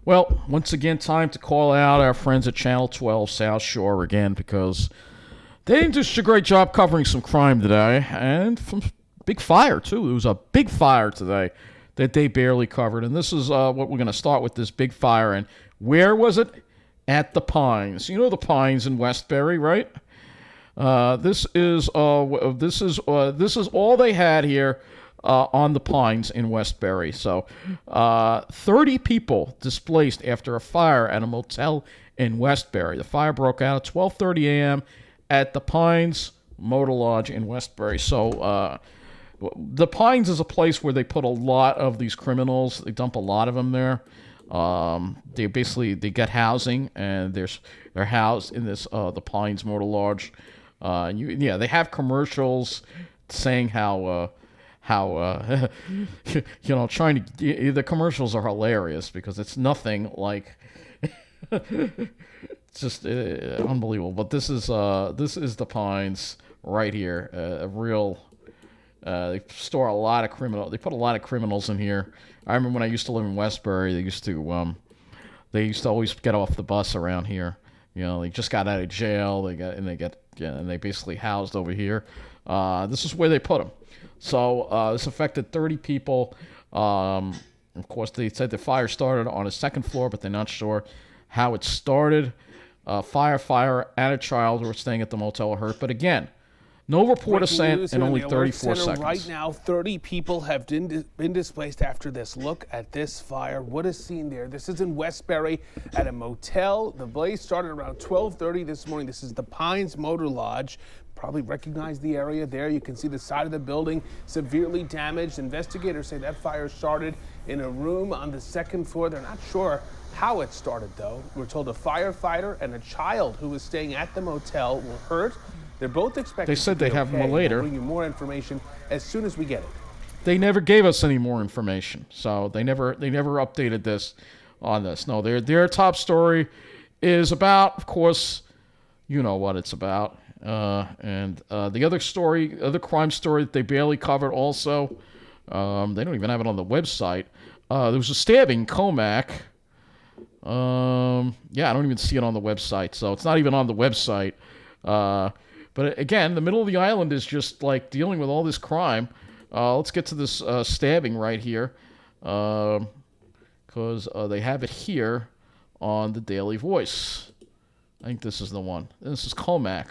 Well, once again, time to call out our friends at Channel 12 South Shore again because they did just a great job covering some crime today and from big fire, too. It was a big fire today that they barely covered. And this is what we're going to start with, this big fire. And where was it? At the Pines. You know the Pines in Westbury, right? This is all they had here on the Pines in Westbury. So 30 people displaced after a fire at a motel in Westbury. The fire broke out at 12:30 a.m. at the Pines Motor Lodge in Westbury. So the Pines is a place where they put a lot of these criminals. They dump a lot of them there. They get housing, and they're housed in this the Pines Motor Lodge. They have commercials saying how the commercials are hilarious because it's nothing like it's just unbelievable. But this is the Pines right here, a real. They store a lot of criminals. They put a lot of criminals in here. I remember when I used to live in Westbury, they used to always get off the bus around here. You know, they just got out of jail. They basically housed over here. This is where they put them. So this affected 30 people. Of course, they said the fire started on a second floor, but they're not sure how it started. Firefighter and a child who were staying at the motel were hurt. But again, no report is sent in only 34 seconds. Right now, 30 people have been displaced after this. Look at this fire. What is seen there? This is in Westbury at a motel. The blaze started around 12:30 this morning. This is the Pines Motor Lodge. Probably recognize the area there. You can see the side of the building severely damaged. Investigators say that fire started in a room on the second floor. They're not sure how it started, though. We're told a firefighter and a child who was staying at the motel were hurt. They're both expected. They said they'd have them later. We'll bring you more information as soon as we get it. They never gave us any more information, so they never updated this on this. No, their top story is about, of course, you know what it's about, and the other crime story that they barely covered. Also, they don't even have it on the website. There was a stabbing in Comac. I don't even see it on the website, so it's not even on the website. But again, the middle of the island is just like dealing with all this crime. Let's get to this stabbing right here, because they have it here on the Daily Voice. I think this is the one. This is Comac.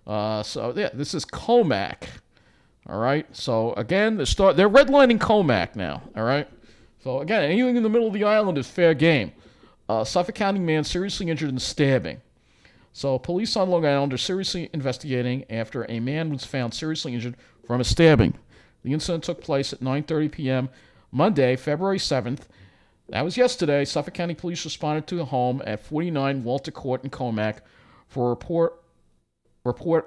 This is Comac. All right. So again, they're redlining Comac now. All right. So again, anything in the middle of the island is fair game. Suffolk County man seriously injured in stabbing. So police on Long Island are seriously investigating after a man was found seriously injured from a stabbing. The incident took place at 9:30 p.m. Monday, February 7th. That was yesterday. Suffolk County police responded to the home at 49 Walter Court in Comac for a report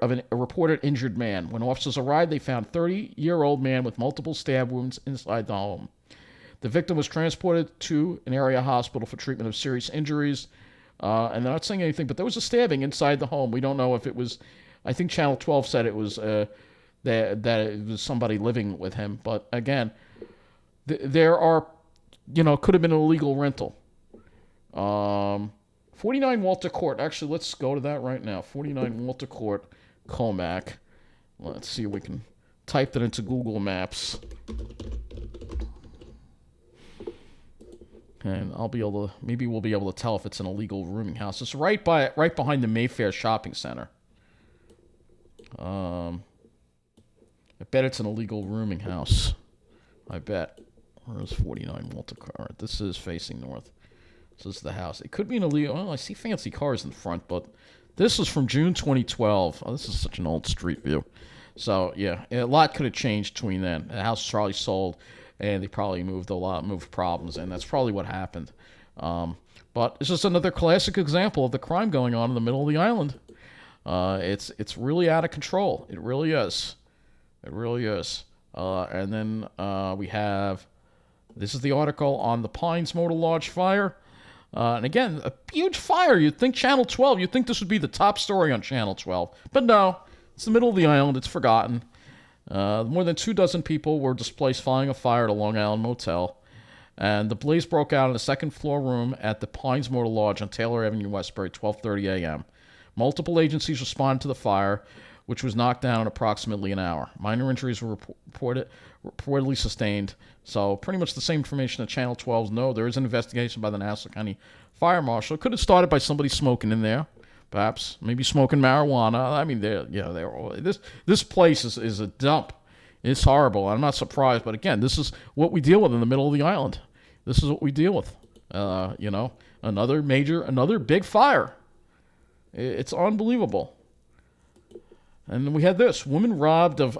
of a reported injured man. When officers arrived, they found a 30-year-old man with multiple stab wounds inside the home. The victim was transported to an area hospital for treatment of serious injuries. And they're not saying anything, but there was a stabbing inside the home. We don't know if it was. I think Channel 12 said it was that it was somebody living with him. But again, there are, could have been an illegal rental. 49 Walter Court. Actually, let's go to that right now. 49 Walter Court, Comac. Let's see if we can type that into Google Maps. And maybe we'll be able to tell if it's an illegal rooming house. It's right behind the Mayfair Shopping Center. I bet it's an illegal rooming house. I bet. Where's 49 Walter Court? This is facing north. This is the house. It could be an illegal. Well, I see fancy cars in front, but this is from June 2012. Oh, this is such an old street view. So yeah, a lot could have changed between then. The house probably sold. And they probably moved problems, and that's probably what happened. But it's just another classic example of the crime going on in the middle of the island. It's really out of control. It really is. It really is. And then we have, this is the article on the Pines Motor Lodge fire. And again, a huge fire. You'd think Channel 12, you'd think this would be the top story on Channel 12. But no, it's the middle of the island. It's forgotten. More than 24 people were displaced following a fire at a Long Island motel. And the blaze broke out in the second floor room at the Pines Motor Lodge on Taylor Avenue, Westbury, 12:30 a.m. Multiple agencies responded to the fire, which was knocked down in approximately an hour. Minor injuries were reportedly sustained. So pretty much the same information that Channel 12's know. There is an investigation by the Nassau County Fire Marshal. It could have started by somebody smoking in there, perhaps, maybe smoking marijuana. I mean, this place is a dump. It's horrible. I'm not surprised, but again, this is what we deal with in the middle of the island. This is what we deal with. Another big fire. It's unbelievable. And then we had this woman robbed of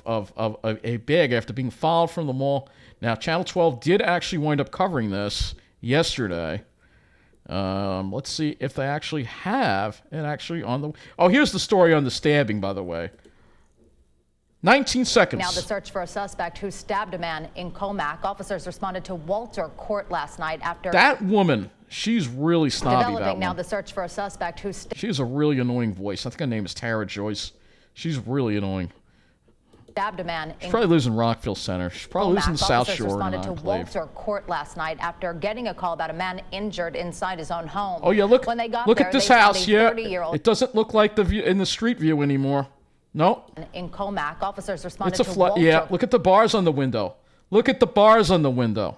a bag after being followed from the mall. Now, Channel 12 did actually wind up covering this yesterday. Let's see if they actually have it actually on the. Oh, here's the story on the stabbing, by the way. 19 seconds. Now the search for a suspect who stabbed a man in Comac. Officers responded to Walter Court last night after that woman. She's really snobby. Developing now the search for a suspect who she has a really annoying voice. I think her name is Tara Joyce. She's really annoying. Stabbed a man. She probably lives in Rockville Center. She probably lives in the South Shore. Responded to Walter Court last night after getting a call about a man injured inside his own home. Oh yeah, look! When they got look there, at this they found house. a Yeah, 30-year-old it doesn't look like the view in the street view anymore. No. In Comac, officers responded It's a to Walter. Yeah, look at the bars on the window. Look at the bars on the window.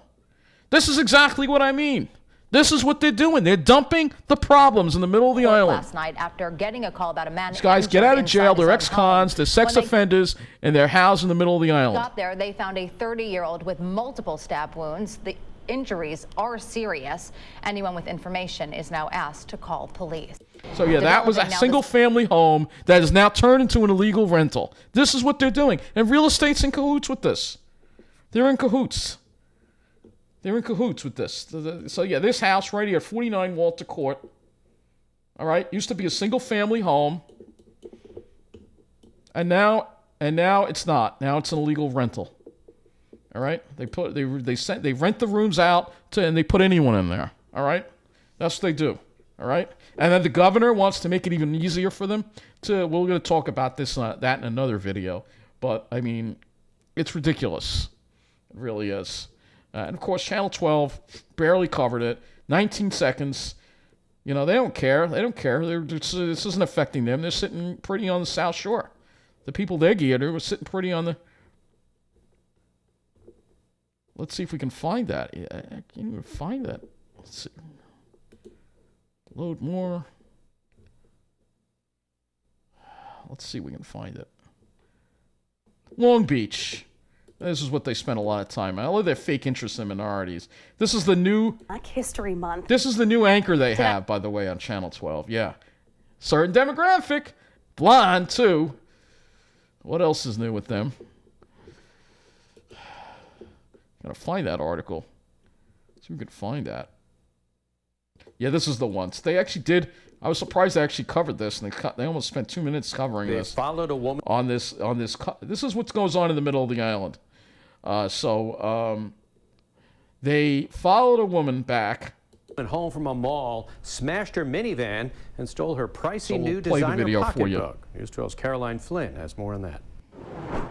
This is exactly what I mean. This is what they're doing. They're dumping the problems in the middle of the island. Last night, after getting a call about a man. These guys get out of jail. They're ex-cons. They're sex offenders, and they're housed in the middle of the island. Got there, they found a 30-year-old with multiple stab wounds. The injuries are serious. Anyone with information is now asked to call police. So yeah, that was a single-family home that is now turned into an illegal rental. This is what they're doing, and real estate's in cahoots with this. They're in cahoots. They're in cahoots with this. So yeah, this house right here, 49 Walter Court. All right, used to be a single-family home, and now it's not. Now it's an illegal rental. All right, they rent the rooms out and they put anyone in there. All right, that's what they do. All right, and then the governor wants to make it even easier for them to. We're going to talk about this that in another video, but I mean, it's ridiculous. It really is. And of course, Channel 12 barely covered it. 19 seconds. You know, they don't care. They don't care. This isn't affecting them. They're sitting pretty on the South Shore. The people they geared were sitting pretty on the. Let's see if we can find that. I can't even find that. Let's see. Load more. Let's see if we can find it. Long Beach. This is what they spend a lot of time on. I love their fake interest in minorities. This is the new Black History Month. This is the new anchor they have, by the way, on Channel 12. Yeah. Certain demographic. Blonde, too. What else is new with them? Gotta find that article. See if we can find that. Yeah, this is the ones. They actually did. I was surprised they actually covered this, and they almost spent 2 minutes covering this. They followed a woman on this. This is what goes on in the middle of the island. They followed a woman back. Home from a mall, smashed her minivan, and stole her pricey new play the designer video for you. pocketbook. News 12's Caroline Flynn has more on that.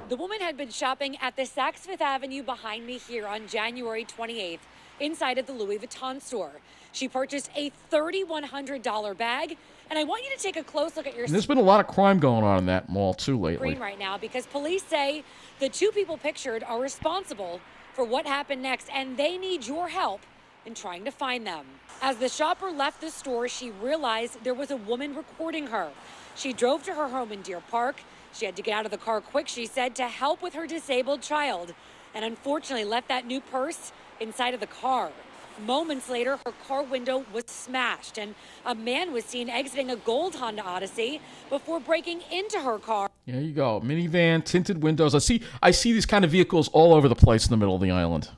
The woman had been shopping at the Saks Fifth Avenue behind me here on January 28th, inside of the Louis Vuitton store. She purchased a $3,100 bag, and I want you to take a close look at your There's been a lot of crime going on in that mall, too, lately. screen right now because police say the two people pictured are responsible for what happened next, and they need your help in trying to find them. As the shopper left the store, she realized there was a woman recording her. She drove to her home in Deer Park. She had to get out of the car quick, she said, to help with her disabled child, and unfortunately left that new purse inside of the car. Moments later, her car window was smashed, and a man was seen exiting a gold Honda Odyssey before breaking into her car. There you go. Minivan, tinted windows. I see these kind of vehicles all over the place in the middle of the island.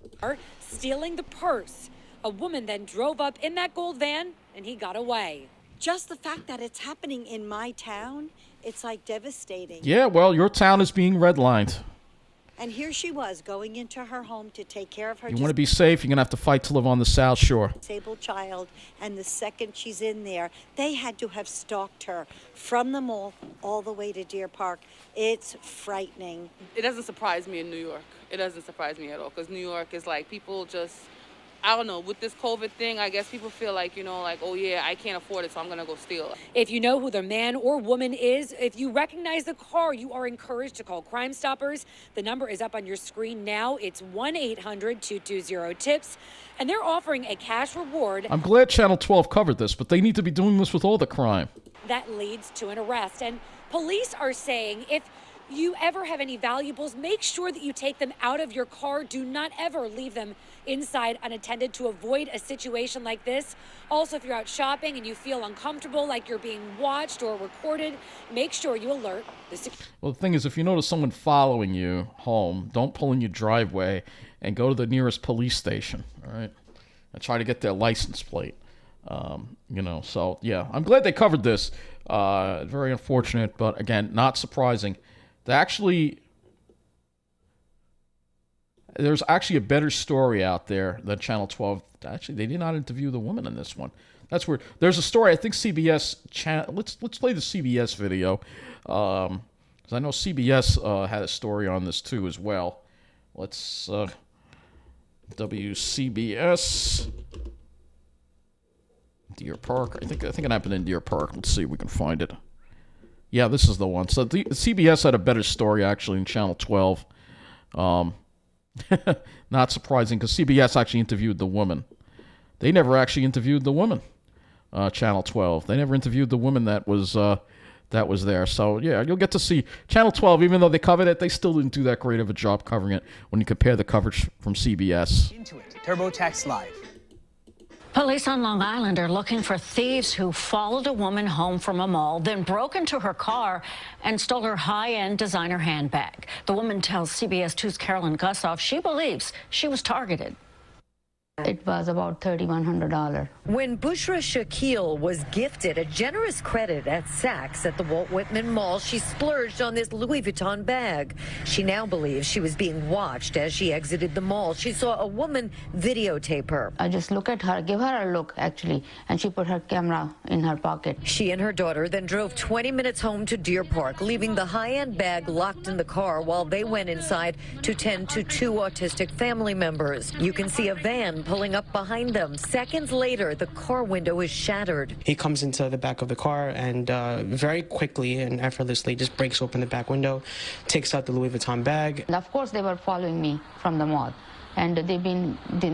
Stealing the purse. A woman then drove up in that gold van, and he got away. Just the fact that it's happening in my town, it's like devastating. Yeah, well, your town is being redlined. And here she was going into her home to take care of her You want to be safe, you're going to have to fight to live on the South Shore. disabled child. And the second she's in there, they had to have stalked her from the mall all the way to Deer Park. It's frightening. It doesn't surprise me in New York. It doesn't surprise me at all because New York is like people just I don't know, with this COVID thing, I guess people feel like, like, oh yeah, I can't afford it, so I'm gonna go steal it. If you know who the man or woman is, if you recognize the car, you are encouraged to call Crime Stoppers. The number is up on your screen now. It's 1-800-220-TIPS, and they're offering a cash reward. I'm glad Channel 12 covered this, but they need to be doing this with all the crime. That leads to an arrest. And police are saying if you ever have any valuables, make sure that you take them out of your car. Do not ever leave them inside unattended to avoid a situation like this. Also, if you're out shopping and you feel uncomfortable, like you're being watched or recorded, make sure you alert the Well, the thing is, if you notice someone following you home, don't pull in your driveway and go to the nearest police station, all right? And try to get their license plate. So, yeah, I'm glad they covered this. Very unfortunate, but again, not surprising. There's actually a better story out there than Channel 12. Actually, they did not interview the woman in this one. That's weird. There's a story, I think CBS channel. Let's play the CBS video, because I know CBS had a story on this too as well. Let's WCBS Deer Park. I think it happened in Deer Park. Let's see if we can find it. Yeah, this is the one. So the CBS had a better story actually in Channel 12. Not surprising, because CBS actually interviewed the woman. They never actually interviewed the woman. Channel 12. They never interviewed the woman that was there. So yeah, you'll get to see Channel 12. Even though they covered it, they still didn't do that great of a job covering it when you compare the coverage from CBS. Into it. TurboTax Live. Police on Long Island are looking for thieves who followed a woman home from a mall, then broke into her car and stole her high-end designer handbag. The woman tells CBS 2's Carolyn Gussoff she believes she was targeted. It was about $3,100. When Bushra Shaquille was gifted a generous credit at Saks at the Walt Whitman Mall, she splurged on this Louis Vuitton bag. She now believes she was being watched as she exited the mall. She saw a woman videotape her. I just look at her, give her a look, actually, and she put her camera in her pocket. She and her daughter then drove 20 minutes home to Deer Park, leaving the high-end bag locked in the car while they went inside to tend to two autistic family members. You can see a van pulling up behind them. Seconds later, the car window is shattered. He comes into the back of the car and very quickly and effortlessly just breaks open the back window, takes out the Louis Vuitton bag. And of course, they were following me from the mall. And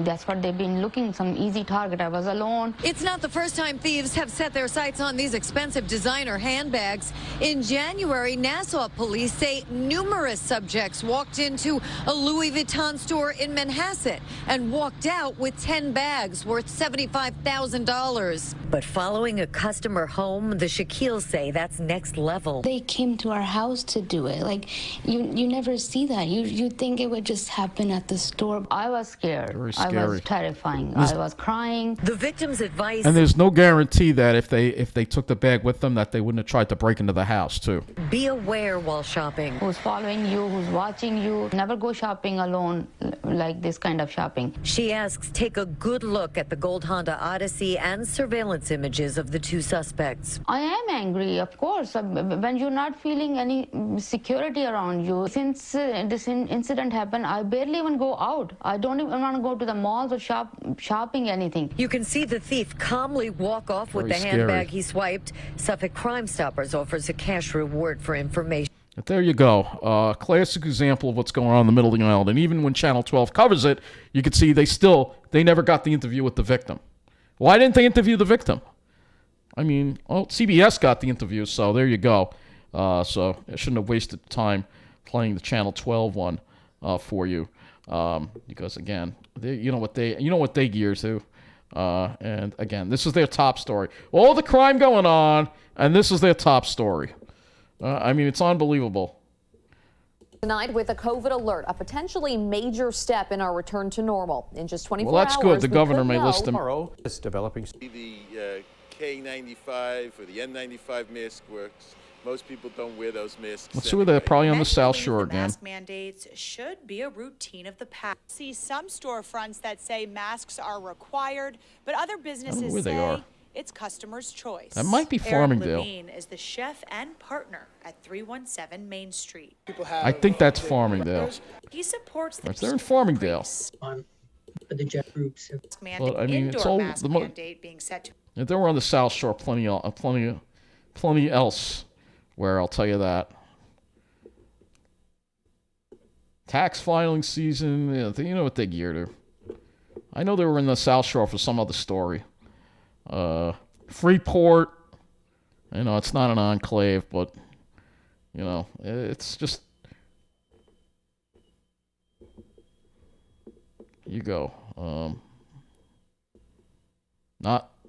that's what they've been looking, some easy target. I was alone. It's not the first time thieves have set their sights on these expensive designer handbags. In January, Nassau police say numerous subjects walked into a Louis Vuitton store in Manhasset and walked out with 10 bags worth $75,000. But following a customer home, the Shaquilles say that's next level. They came to our house to do it. Like, you never see that. You think it would just happen at the store. I was scared. Very scary. I was terrifying. I was crying. The victim's advice. And there's no guarantee that if they took the bag with them, that they wouldn't have tried to break into the house too. Be aware while shopping. Who's following you, who's watching you. Never go shopping alone, like this kind of shopping. She asks, take a good look at the gold Honda Odyssey and surveillance images of the two suspects. I am angry, of course, when you're not feeling any security around you. Since this incident happened, I barely even go out. I don't even want to go to the malls or shopping anything. You can see the thief calmly walk off with the handbag he swiped. Suffolk Crime Stoppers offers a cash reward for information. But there you go. Classic example of what's going on in the middle of the island. And even when Channel 12 covers it, you can see they never got the interview with the victim. Why didn't they interview the victim? I mean, CBS got the interview, so there you go. So I shouldn't have wasted time playing the Channel 12 one for you. Because again, you know what they gear to, and again, this is their top story. All the crime going on, and this is their top story. I mean, it's unbelievable. Tonight with a COVID alert, a potentially major step in our return to normal. In just 24 hours, well, that's good. The governor may list them. Tomorrow is developing. The K95 or the N95 Mask Works. Most people don't wear those masks. Let's see where they're probably on the South Shore again. Mask mandates should be a routine of the past. See some storefronts that say masks are required, but other businesses say it's customers' choice. That might be Farmingdale. Eric Levine is the chef and partner at 317 Main Street. I think that's Farmingdale. He supports the they're in Farmingdale. for the general groups. But I mean, it's all mask mandate being set to. If they were on the South Shore, plenty else. Where I'll tell you that. Tax filing season, you know what they gear to. I know they were in the South Shore for some other story. Freeport, it's not an enclave, but, it's just... You go.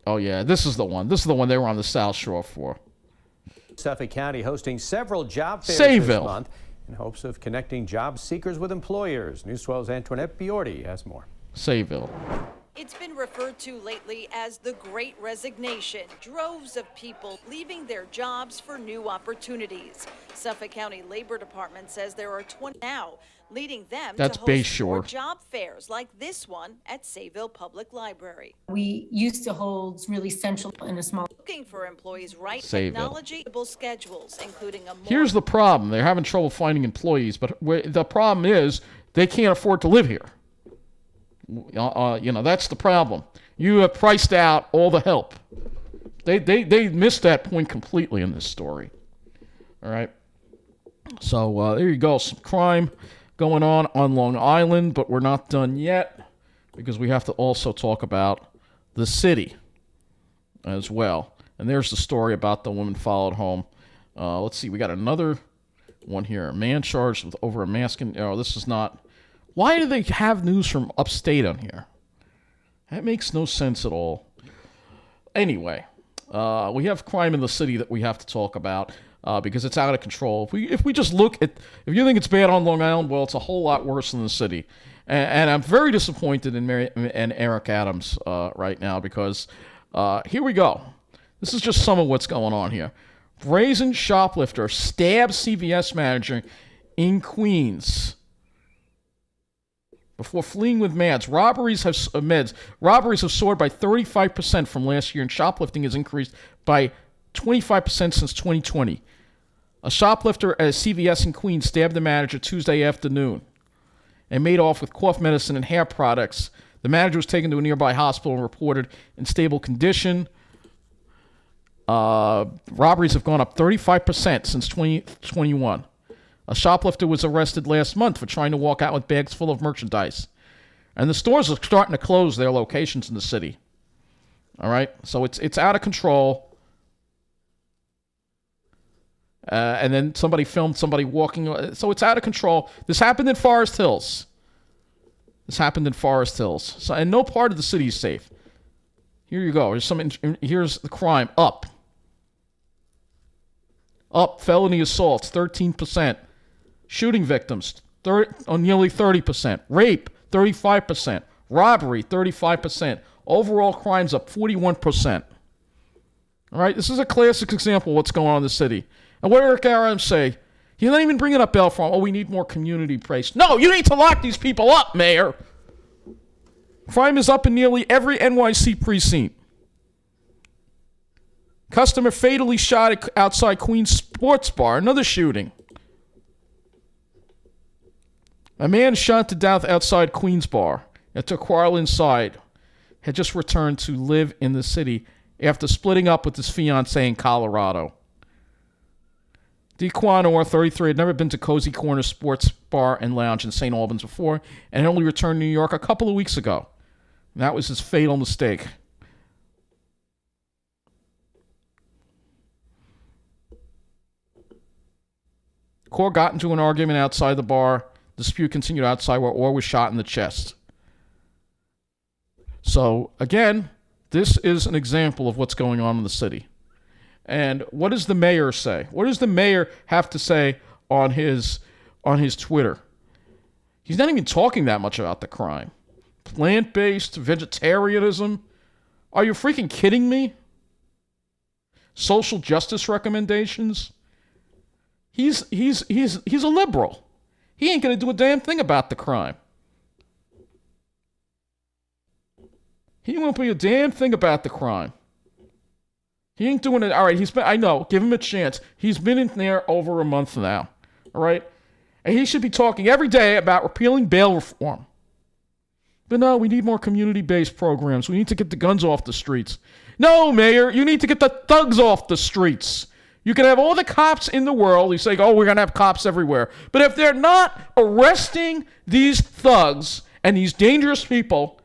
This is the one. This is the one they were on the South Shore for. Suffolk County hosting several job fairs Sayville this month in hopes of connecting job seekers with employers. News 12's Antoinette Biordi has more. Sayville. It's been referred to lately as the Great Resignation. Droves of people leaving their jobs for new opportunities. Suffolk County Labor Department says there are 20 now, leading them That's to host Bayshore. more job fairs like this one at Sayville Public Library. We used to hold really central in a small. Looking for employees right Sayville. technology schedules, including a more Here's the problem. They're having trouble finding employees, but the problem is they can't afford to live here. That's the problem. You have priced out all the help. They missed that point completely in this story. All right. So there you go. Some crime going on Long Island, but we're not done yet because we have to also talk about the city as well. And there's the story about the woman followed home. Let's see. We got another one here. A man charged with over a masking. This is not. Why do they have news from upstate on here? That makes no sense at all. Anyway, we have crime in the city that we have to talk about because it's out of control. If we just look at, if you think it's bad on Long Island, well, it's a whole lot worse in the city. And I'm very disappointed in Eric Adams right now because here we go. This is just some of what's going on here. Brazen shoplifter stabs CVS manager in Queens before fleeing with meds. Robberies have soared by 35% from last year, and shoplifting has increased by 25% since 2020. A shoplifter at a CVS in Queens stabbed the manager Tuesday afternoon and made off with cough medicine and hair products. The manager was taken to a nearby hospital and reported in stable condition. Robberies have gone up 35% since 2021. A shoplifter was arrested last month for trying to walk out with bags full of merchandise. And the stores are starting to close their locations in the city. All right? So it's out of control. And then somebody filmed somebody walking. So it's out of control. This happened in Forest Hills. So, and no part of the city is safe. Here you go. Here's the crime. Up. Felony assaults, 13%. Shooting victims, nearly 30%. Rape, 35%. Robbery, 35%. Overall crimes up 41%. All right, this is a classic example of what's going on in the city. And what did Eric Adams say? He's not even bringing up bail reform. Oh, we need more community praise. No, you need to lock these people up, Mayor. Crime is up in nearly every NYC precinct. Customer fatally shot outside Queens Sports Bar. Another shooting. A man shot to death outside Queens Bar and took quarrel inside. Had just returned to live in the city after splitting up with his fiancée in Colorado. Dequan Orr, 33, had never been to Cozy Corner Sports Bar and Lounge in St. Albans before and only returned to New York a couple of weeks ago. And that was his fatal mistake. Orr got into an argument outside the bar. Dispute continued outside where Orr was shot in the chest. So, again, this is an example of what's going on in the city. And what does the mayor say? What does the mayor have to say on his Twitter? He's not even talking that much about the crime. Plant-based vegetarianism? Are you freaking kidding me? Social justice recommendations? He's a liberal. He ain't going to do a damn thing about the crime. He won't do a damn thing about the crime. He ain't doing it. All right, I know, give him a chance. He's been in there over a month now. All right? And he should be talking every day about repealing bail reform. But no, we need more community-based programs. We need to get the guns off the streets. No, Mayor, you need to get the thugs off the streets. You can have all the cops in the world. You say, oh, we're going to have cops everywhere. But if they're not arresting these thugs and these dangerous people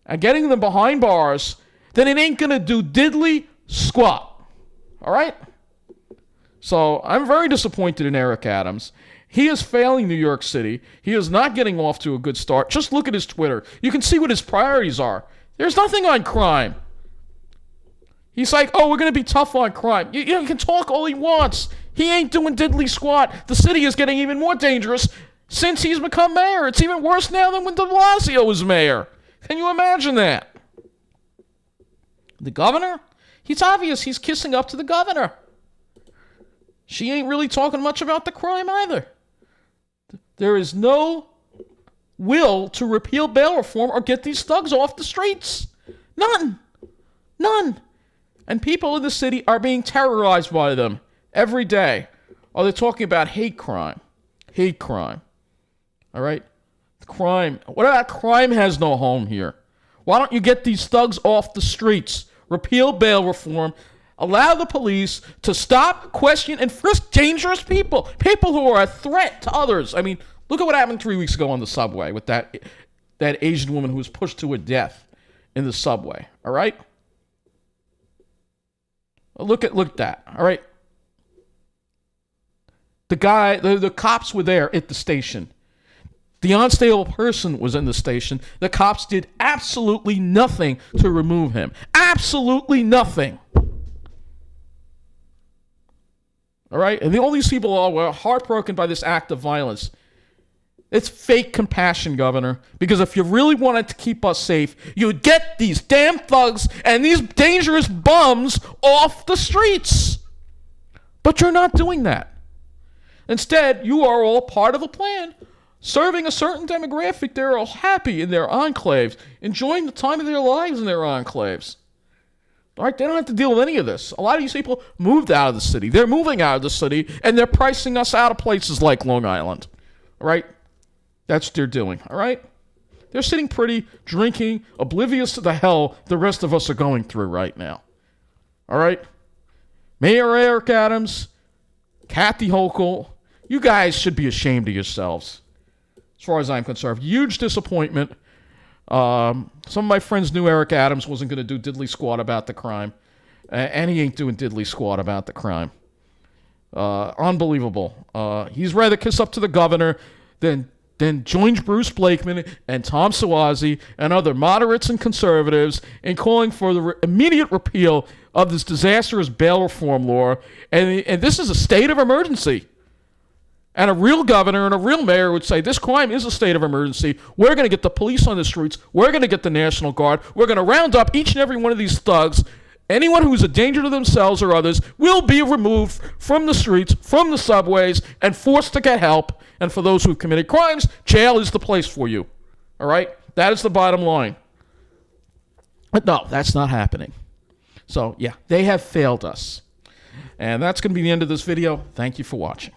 and getting them behind bars, then it ain't going to do diddly squat. All right? So I'm very disappointed in Eric Adams. He is failing New York City. He is not getting off to a good start. Just look at his Twitter. You can see what his priorities are. There's nothing on crime. He's like, oh, we're going to be tough on crime. You can talk all he wants. He ain't doing diddly squat. The city is getting even more dangerous since he's become mayor. It's even worse now than when de Blasio was mayor. Can you imagine that? The governor? It's obvious he's kissing up to the governor. She ain't really talking much about the crime either. There is no will to repeal bail reform or get these thugs off the streets. None. None. And people in the city are being terrorized by them every day. Oh, they're talking about hate crime. Hate crime. All right? Crime. What about crime has no home here? Why don't you get these thugs off the streets? Repeal bail reform. Allow the police to stop, question, and frisk dangerous people. People who are a threat to others. I mean, look at what happened 3 weeks ago on the subway with that Asian woman who was pushed to her death in the subway. All right? Look at that, all right? The cops were there at the station. The unstable person was in the station. The cops did absolutely nothing to remove him. Absolutely nothing. All right? And all these people were heartbroken by this act of violence. It's fake compassion, Governor, because if you really wanted to keep us safe, you would get these damn thugs and these dangerous bums off the streets. But you're not doing that. Instead, you are all part of a plan, serving a certain demographic. They're all happy in their enclaves, enjoying the time of their lives in their enclaves. All right, they don't have to deal with any of this. A lot of these people moved out of the city. They're moving out of the city, and they're pricing us out of places like Long Island. All right? That's what they're doing, all right? They're sitting pretty, drinking, oblivious to the hell the rest of us are going through right now. All right? Mayor Eric Adams, Kathy Hochul, you guys should be ashamed of yourselves, as far as I'm concerned. Huge disappointment. Some of my friends knew Eric Adams wasn't going to do diddly squat about the crime, and he ain't doing diddly squat about the crime. Unbelievable. He's rather kiss up to the governor than join Bruce Blakeman and Tom Suozzi and other moderates and conservatives in calling for the immediate repeal of this disastrous bail reform law. And this is a state of emergency. And a real governor and a real mayor would say, this crime is a state of emergency. We're going to get the police on the streets. We're going to get the National Guard. We're going to round up each and every one of these thugs. Anyone who's a danger to themselves or others will be removed from the streets, from the subways, and forced to get help. And for those who've committed crimes, jail is the place for you. All right? That is the bottom line. But no, that's not happening. So, yeah, they have failed us. And that's going to be the end of this video. Thank you for watching.